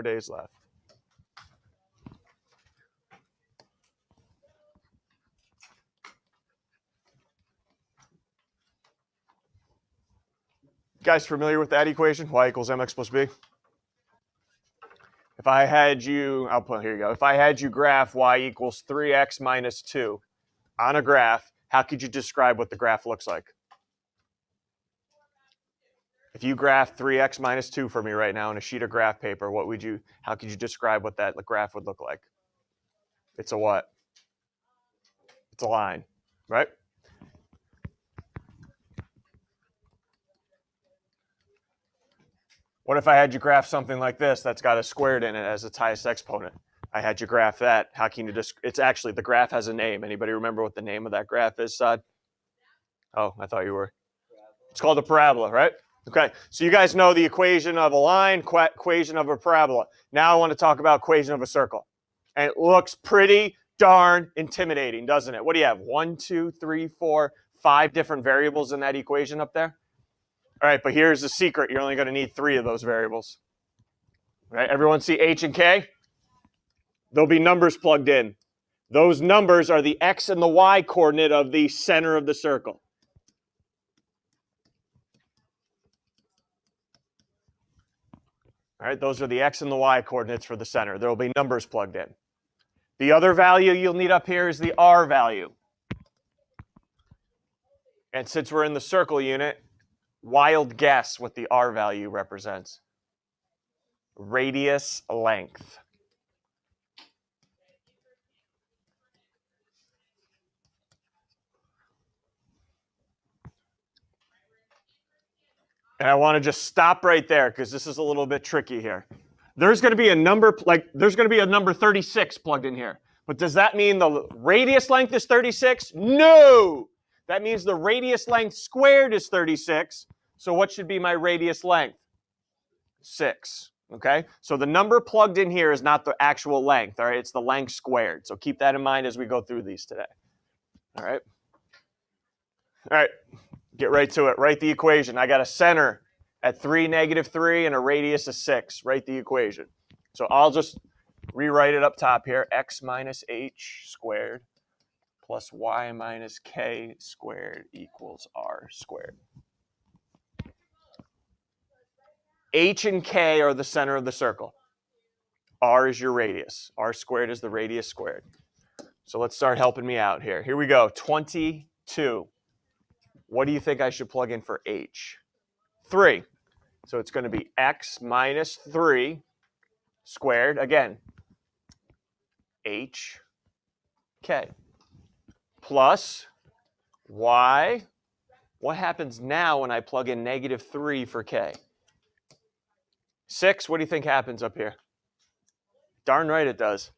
days left. Guys familiar with that equation? Y equals mx plus b? If I had you, here you go. If I had you graph y equals 3x minus 2 on a graph, how could you describe what the graph looks like? If you graph 3x minus 2 for me right now on a sheet of graph paper, how could you describe what that graph would look like? It's a what? It's a line, right? What if I had you graph something like this that's got a squared in it as its highest exponent? I had you graph that. How can you it's actually, the graph has a name. Anybody remember what the name of that graph is, Saad? Oh, I thought you were. It's called a parabola, right? Okay, so you guys know the equation of a line, equation of a parabola. Now I want to talk about equation of a circle. And it looks pretty darn intimidating, doesn't it? What do you have? 1, 2, 3, 4, 5 different variables in that equation up there? All right, but here's the secret. You're only going to need 3 of those variables. All right, everyone see H and K? There'll be numbers plugged in. Those numbers are the X and the Y coordinate of the center of the circle. All right, those are the X and the Y coordinates for the center. There will be numbers plugged in. The other value you'll need up here is the R value. And since we're in the circle unit, wild guess what the R value represents. Radius length. And I want to just stop right there because this is a little bit tricky here. There's going to be a number, there's going to be a number 36 plugged in here. But does that mean the radius length is 36? No! That means the radius length squared is 36. So what should be my radius length? 6. Okay? So the number plugged in here is not the actual length. All right? It's the length squared. So keep that in mind as we go through these today. All right? All right. Get right to it. Write the equation. I got a center at 3, -3, and a radius of 6. Write the equation. So I'll just rewrite it up top here. X minus h squared plus y minus k squared equals r squared. H and k are the center of the circle. R is your radius. R squared is the radius squared. So let's start helping me out here. Here we go. 22. What do you think I should plug in for h? 3. So it's going to be x minus 3 squared, again, h, k, plus y. What happens now when I plug in -3 for k? 6, what do you think happens up here? Darn right it does.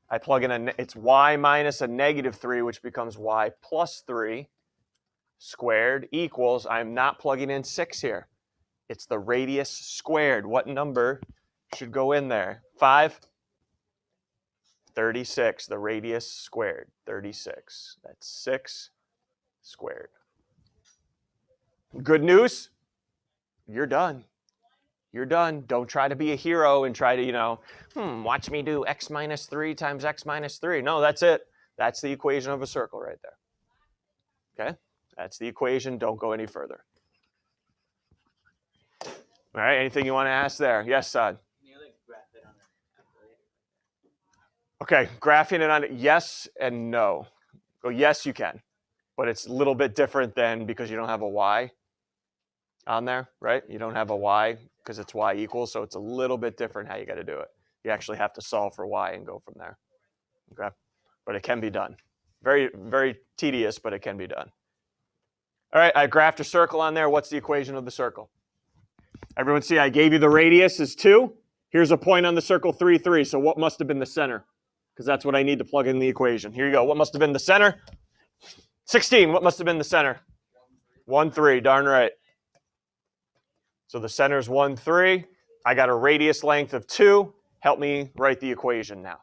I plug in it's y minus a -3, which becomes y plus 3 squared equals, I'm not plugging in 6 here. It's the radius squared. What number should go in there? 5? 36. The radius squared. 36. That's 6 squared. Good news? You're done. You're done. Don't try to be a hero and try to, watch me do x minus 3 times x minus 3. No, that's it. That's the equation of a circle right there. Okay? That's the equation. Don't go any further. All right, anything you want to ask there? Yes, Saad? Okay, graphing it on it, yes and no. Well, yes, you can. But it's a little bit different than because you don't have a y on there, right? You don't have a y because it's y equals, so it's a little bit different how you got to do it. You actually have to solve for y and go from there. Okay? But it can be done. Very, very tedious, but it can be done. All right, I graphed a circle on there. What's the equation of the circle? Everyone see I gave you the radius is 2. Here's a point on the circle 3, 3. So what must have been the center? Because that's what I need to plug in the equation. Here you go. What must have been the center? 16. What must have been the center? 1, 3. Darn right. So the center is 1, 3. I got a radius length of 2. Help me write the equation now.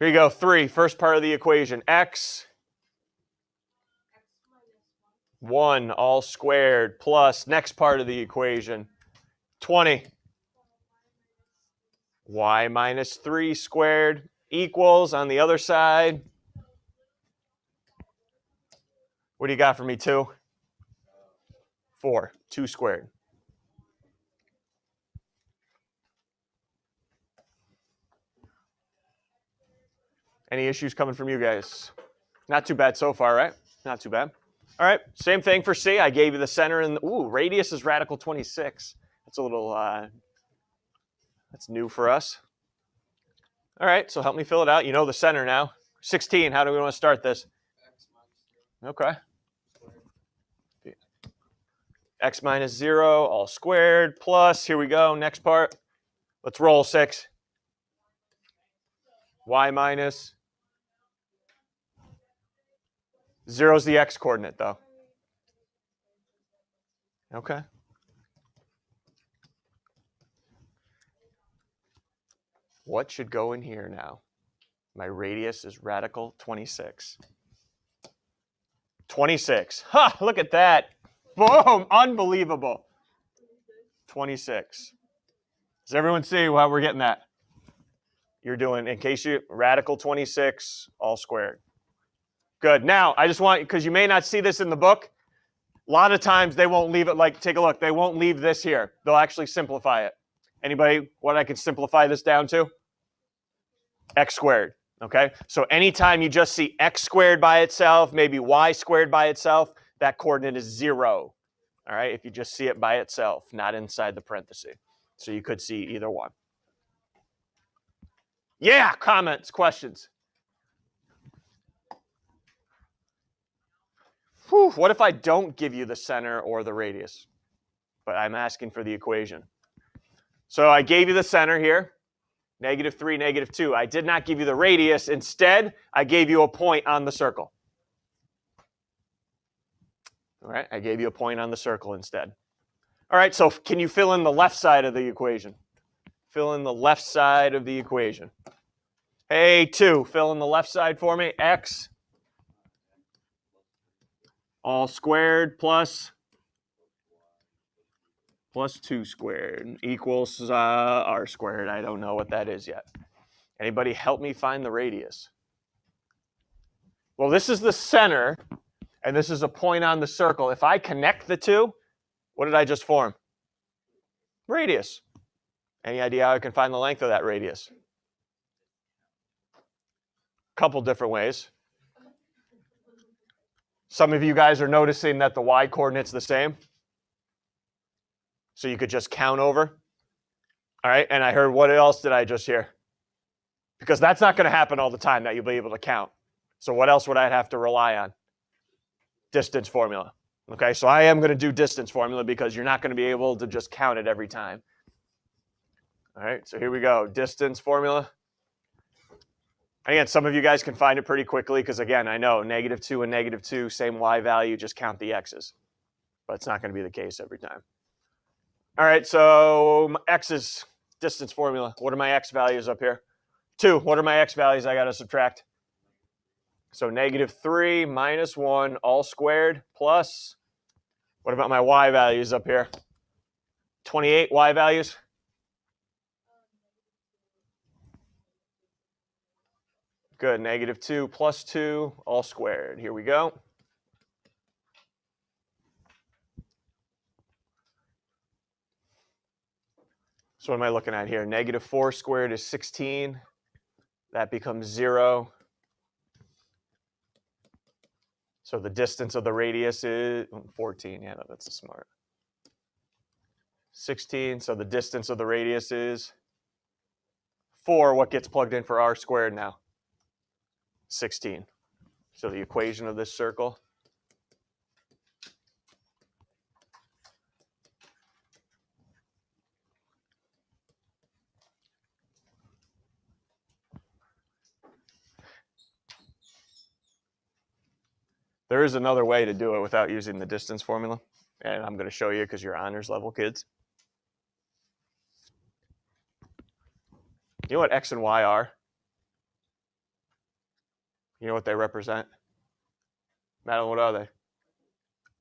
Here you go. 3. First part of the equation. X 1 all squared plus next part of the equation, 20. Y minus 3 squared equals on the other side. What do you got for me, 2? 4, 2 squared. Any issues coming from you guys? Not too bad so far, right? Not too bad. All right, same thing for C. I gave you the center and, radius is radical 26. That's a little, that's new for us. All right, so help me fill it out. You know the center now. 16, how do we want to start this? Okay. X minus 0, all squared, plus, here we go, next part. Let's roll 6. Y minus 0 is the X coordinate, though. Okay. What should go in here now? My radius is radical 26. 26. Ha! Look at that. Boom! Unbelievable. 26. Does everyone see how we're getting that? You're doing, in case you, radical 26, all squared. Good. Now, I just want, because you may not see this in the book, a lot of times they won't leave it, like, take a look. They won't leave this here. They'll actually simplify it. Anybody, what I can simplify this down to? X squared. Okay? So anytime you just see x squared by itself, maybe y squared by itself, that coordinate is 0. All right? If you just see it by itself, not inside the parenthesis. So you could see either one. Yeah, comments, questions. Whew, what if I don't give you the center or the radius? But I'm asking for the equation. So I gave you the center here, -3, -2. I did not give you the radius. Instead, I gave you a point on the circle. All right, I gave you a point on the circle instead. All right, so can you fill in the left side of the equation? Fill in the left side of the equation. Hey, 2, fill in the left side for me. X all squared plus 2 squared equals r squared. I don't know what that is yet. Anybody help me find the radius? Well, this is the center, and this is a point on the circle. If I connect the two, what did I just form? Radius. Any idea how I can find the length of that radius? Couple different ways. Some of you guys are noticing that the y coordinate's the same. So you could just count over. All right, and I heard, what else did I just hear? Because that's not going to happen all the time that you'll be able to count. So what else would I have to rely on? Distance formula. Okay, so I am going to do distance formula because you're not going to be able to just count it every time. All right, so here we go. Distance formula. Again, some of you guys can find it pretty quickly because, again, I know -2 and -2, same y value, just count the x's. But it's not going to be the case every time. All right, so x's distance formula. What are my x values up here? 2. What are my x values I got to subtract? So -3 minus 1 all squared plus, what about my y values up here? 28 y values? Good, -2 plus 2 all squared. Here we go. So what am I looking at here? -4 squared is 16. That becomes 0. So the distance of the radius is 14. Yeah, no, that's smart. 16. So the distance of the radius is 4. What gets plugged in for r squared now? 16. So the equation of this circle. There is another way to do it without using the distance formula, and I'm going to show you because you're honors level kids. You know what x and y are? You know what they represent? Madeline, what are they?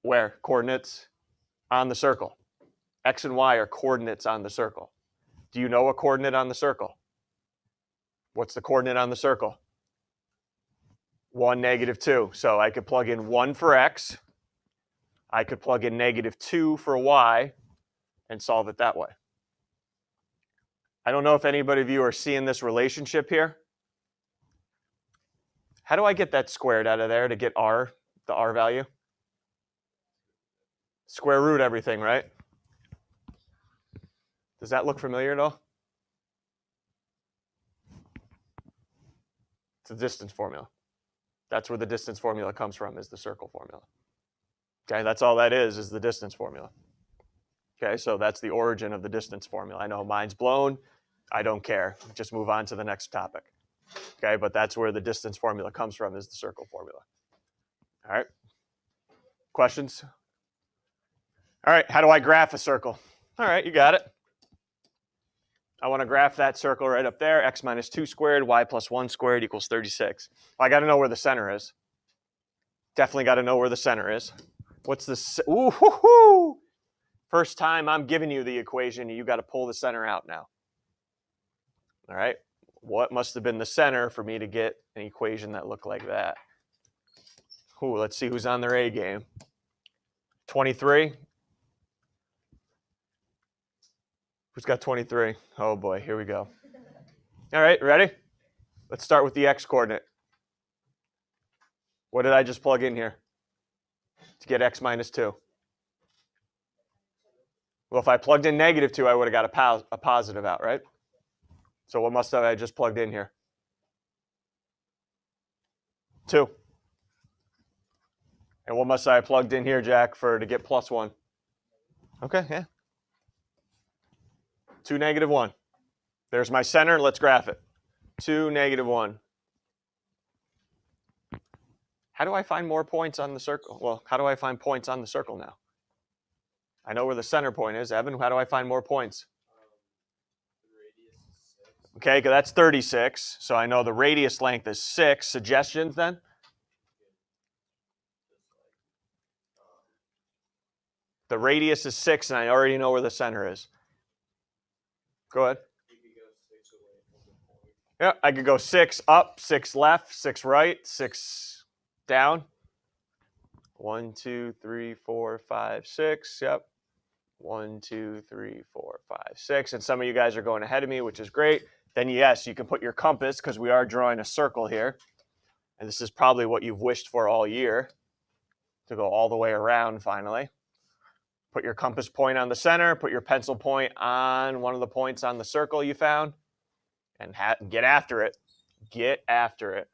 Where? Coordinates on the circle. X and Y are coordinates on the circle. Do you know a coordinate on the circle? What's the coordinate on the circle? 1, -2. So I could plug in 1 for X. I could plug in -2 for Y and solve it that way. I don't know if anybody of you are seeing this relationship here. How do I get that squared out of there to get R, the R value? Square root everything, right? Does that look familiar at all? It's a distance formula. That's where the distance formula comes from, is the circle formula. Okay, that's all that is the distance formula. Okay, so that's the origin of the distance formula. I know mine's blown. I don't care. Just move on to the next topic. Okay, but that's where the distance formula comes from, is the circle formula. All right. Questions? All right, how do I graph a circle? All right, you got it. I want to graph that circle right up there. X minus 2 squared, y plus 1 squared equals 36. Well, I got to know where the center is. Definitely got to know where the center is. What's this? Ooh, hoo, hoo. First time I'm giving you the equation, you got to pull the center out now. All right. What must have been the center for me to get an equation that looked like that? Ooh, let's see who's on their A game. 23. Who's got 23? Oh boy, here we go. All right, ready? Let's start with the X coordinate. What did I just plug in here to get X minus 2? Well, if I plugged in -2, I would have got a positive out, right? So what must have I just plugged in here? 2. And what must I have plugged in here, Jack, to get plus 1? Okay, yeah. 2, -1. There's my center. Let's graph it. 2, -1. How do I find more points on the circle? Well, how do I find points on the circle now? I know where the center point is. Evan, how do I find more points? Okay, because that's 36. So I know the radius length is 6. Suggestions then? The radius is 6, and I already know where the center is. Go ahead. Yeah, I could go 6 up, 6 left, 6 right, 6 down. 1, 2, 3, 4, 5, 6. Yep. 1, 2, 3, 4, 5, 6. And some of you guys are going ahead of me, which is great. Then yes, you can put your compass, because we are drawing a circle here. And this is probably what you've wished for all year, to go all the way around finally. Put your compass point on the center, put your pencil point on one of the points on the circle you found, and get after it. Get after it.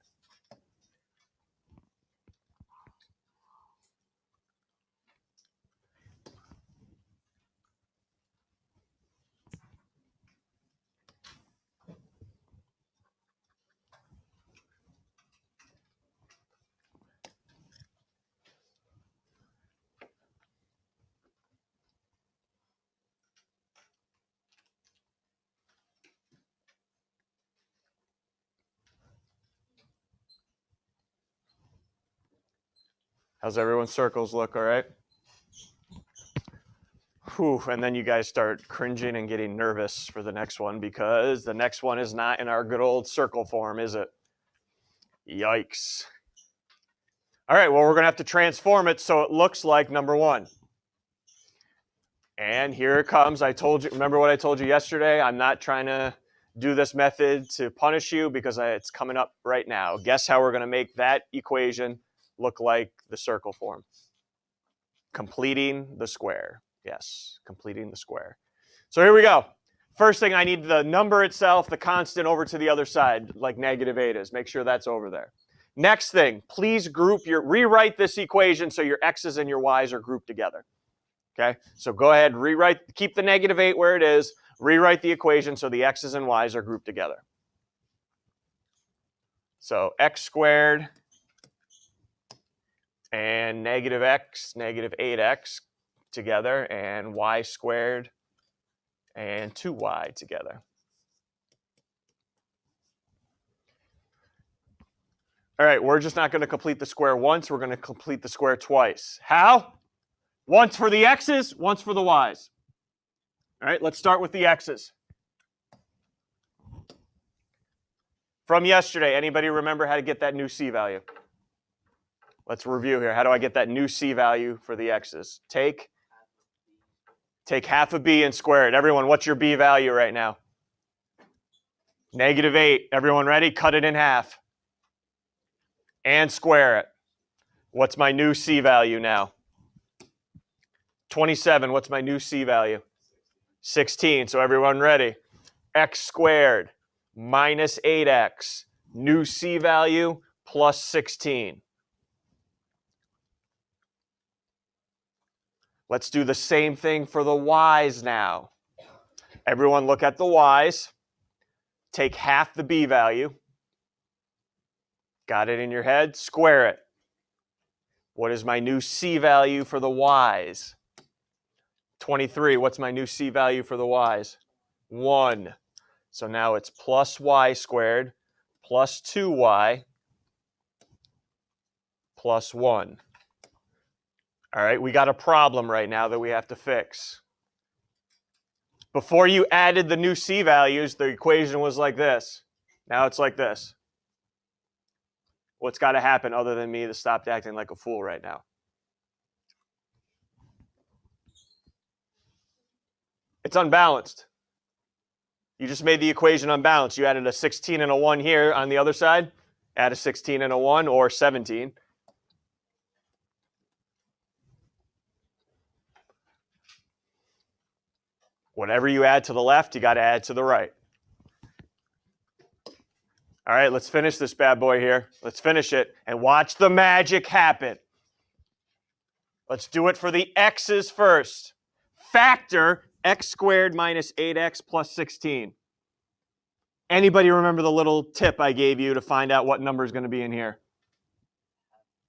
How's everyone's circles look, all right? Whew, and then you guys start cringing and getting nervous for the next one, because the next one is not in our good old circle form, is it? Yikes. All right, well, we're going to have to transform it so it looks like number 1. And here it comes. I told you, remember what I told you yesterday? I'm not trying to do this method to punish you, because it's coming up right now. Guess how we're going to make that equation look like the circle form? Completing the square. Yes, completing the square. So here we go. First thing, I need the number itself, the constant, over to the other side, like -8 is. Make sure that's over there. Next thing, please rewrite this equation so your x's and your y's are grouped together. Okay, so go ahead, keep the -8 where it is, rewrite the equation so the x's and y's are grouped together. So x squared and -x, -8x together, and y squared and 2y together. All right, we're just not going to complete the square once, we're going to complete the square twice. How? Once for the x's, once for the y's. All right, let's start with the x's. From yesterday, anybody remember how to get that new c value? Let's review here. How do I get that new c value for the x's? Take half of b and square it. Everyone, what's your b value right now? -8. Everyone ready? Cut it in half. And square it. What's my new c value now? 27. What's my new c value? 16. So everyone ready? X squared minus 8x. New c value plus 16. Let's do the same thing for the y's now. Everyone look at the y's. Take half the b value. Got it in your head? Square it. What is my new c value for the y's? 23. What's my new c value for the y's? 1. So now it's plus y squared plus 2y plus 1. All right, we got a problem right now that we have to fix. Before you added the new c values, the equation was like this. Now it's like this. What's got to happen other than me to stop acting like a fool right now? It's unbalanced. You just made the equation unbalanced. You added a 16 and a 1 here on the other side. Add a 16 and a 1 or 17. Whatever you add to the left, you got to add to the right. All right, let's finish this bad boy here. Let's finish it and watch the magic happen. Let's do it for the x's first. Factor x squared minus 8x plus 16. Anybody remember the little tip I gave you to find out what number is going to be in here?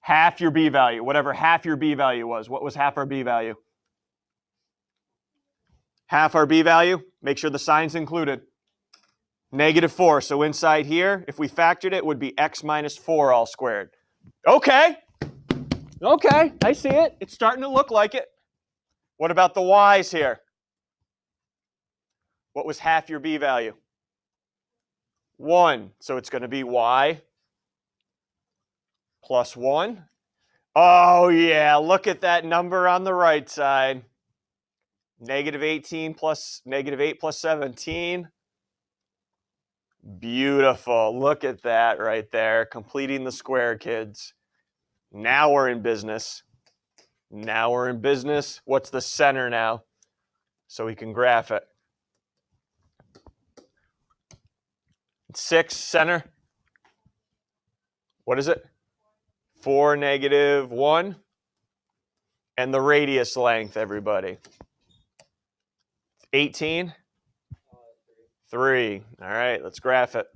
Half your b value, whatever half your b value was. What was half our b value? Half our b value, make sure the sign's included. -4, so inside here, if we factored it, would be x minus 4 all squared. Okay, I see it. It's starting to look like it. What about the y's here? What was half your b value? 1, so it's going to be y plus 1. Oh yeah, look at that number on the right side. -18 plus -8 plus 17. Beautiful. Look at that right there. Completing the square, kids. Now we're in business. Now we're in business. What's the center now? So we can graph it. 6 center. What is it? 4 -1. And the radius length, everybody. 18. 3. All right, let's graph it.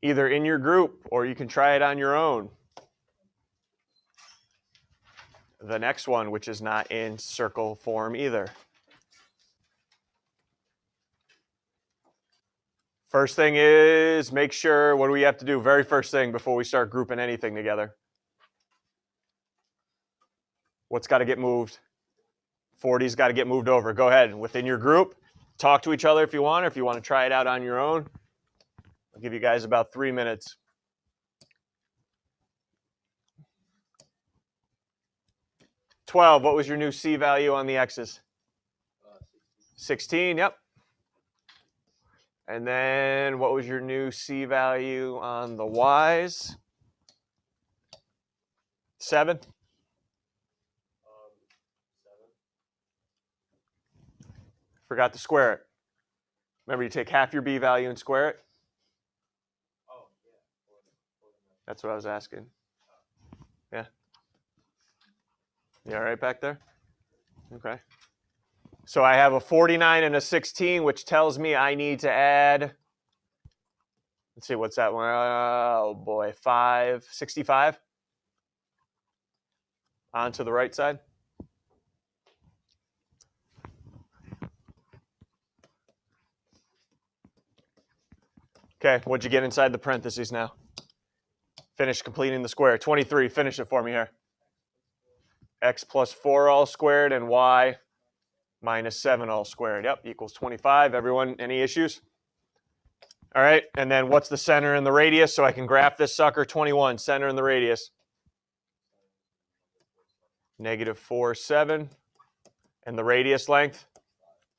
Either in your group or you can try it on your own. The next one, which is not in circle form either. First thing is make sure, what do we have to do? Very first thing before we start grouping anything together. What's got to get moved? 40's got to get moved over. Go ahead. Within your group, talk to each other if you want, or if you want to try it out on your own. I'll give you guys about 3 minutes. $12. What was your new c value on the x's? 16. Yep. And then what was your new C value on the Y's? 7? Forgot to square it. Remember, you take half your B value and square it? That's what I was asking. Yeah. You all right back there? Okay. So I have a 49 and a 16, which tells me I need to add, let's see, what's that one? Oh boy, 65 onto the right side. Okay, what'd you get inside the parentheses now? Finish completing the square. 23, finish it for me here. X plus 4 all squared and Y minus 7 all squared. Yep, equals 25. Everyone, any issues? All right, and then what's the center and the radius? So I can graph this sucker. 21, center and the radius. Negative 4, 7. And the radius length?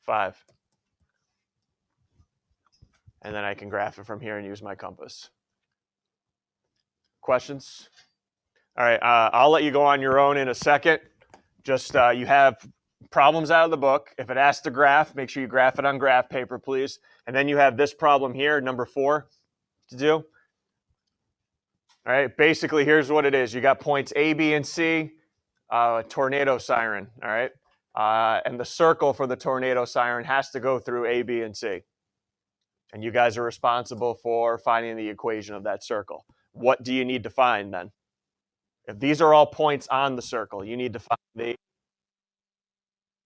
5. And then I can graph it from here and use my compass. Questions? All right, I'll let you go on your own in a second. Just you have problems out of the book. If it asks to graph, make sure you graph it on graph paper, please. And then you have this problem here, number 4, to do. All right, basically, here's what it is. You got points A, B, and C, tornado siren, all right? And the circle for the tornado siren has to go through A, B, and C. And you guys are responsible for finding the equation of that circle. What do you need to find then? If these are all points on the circle, you need to find the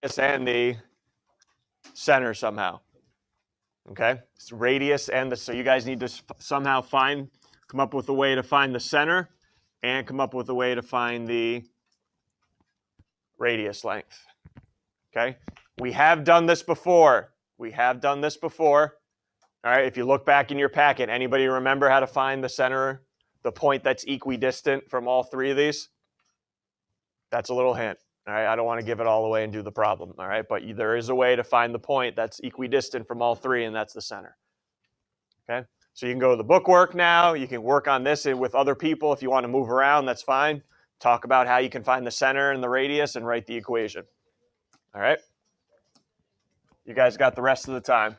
radius and the center somehow. Okay? It's radius and so you guys need to somehow come up with a way to find the center and come up with a way to find the radius length. Okay? We have done this before. All right, if you look back in your packet, anybody remember how to find the center, the point that's equidistant from all 3 of these? That's a little hint. All right, I don't want to give it all away and do the problem. All right, but there is a way to find the point that's equidistant from all 3, and that's the center. Okay, so you can go to the bookwork now. You can work on this with other people if you want to move around. That's fine. Talk about how you can find the center and the radius and write the equation. All right, you guys got the rest of the time.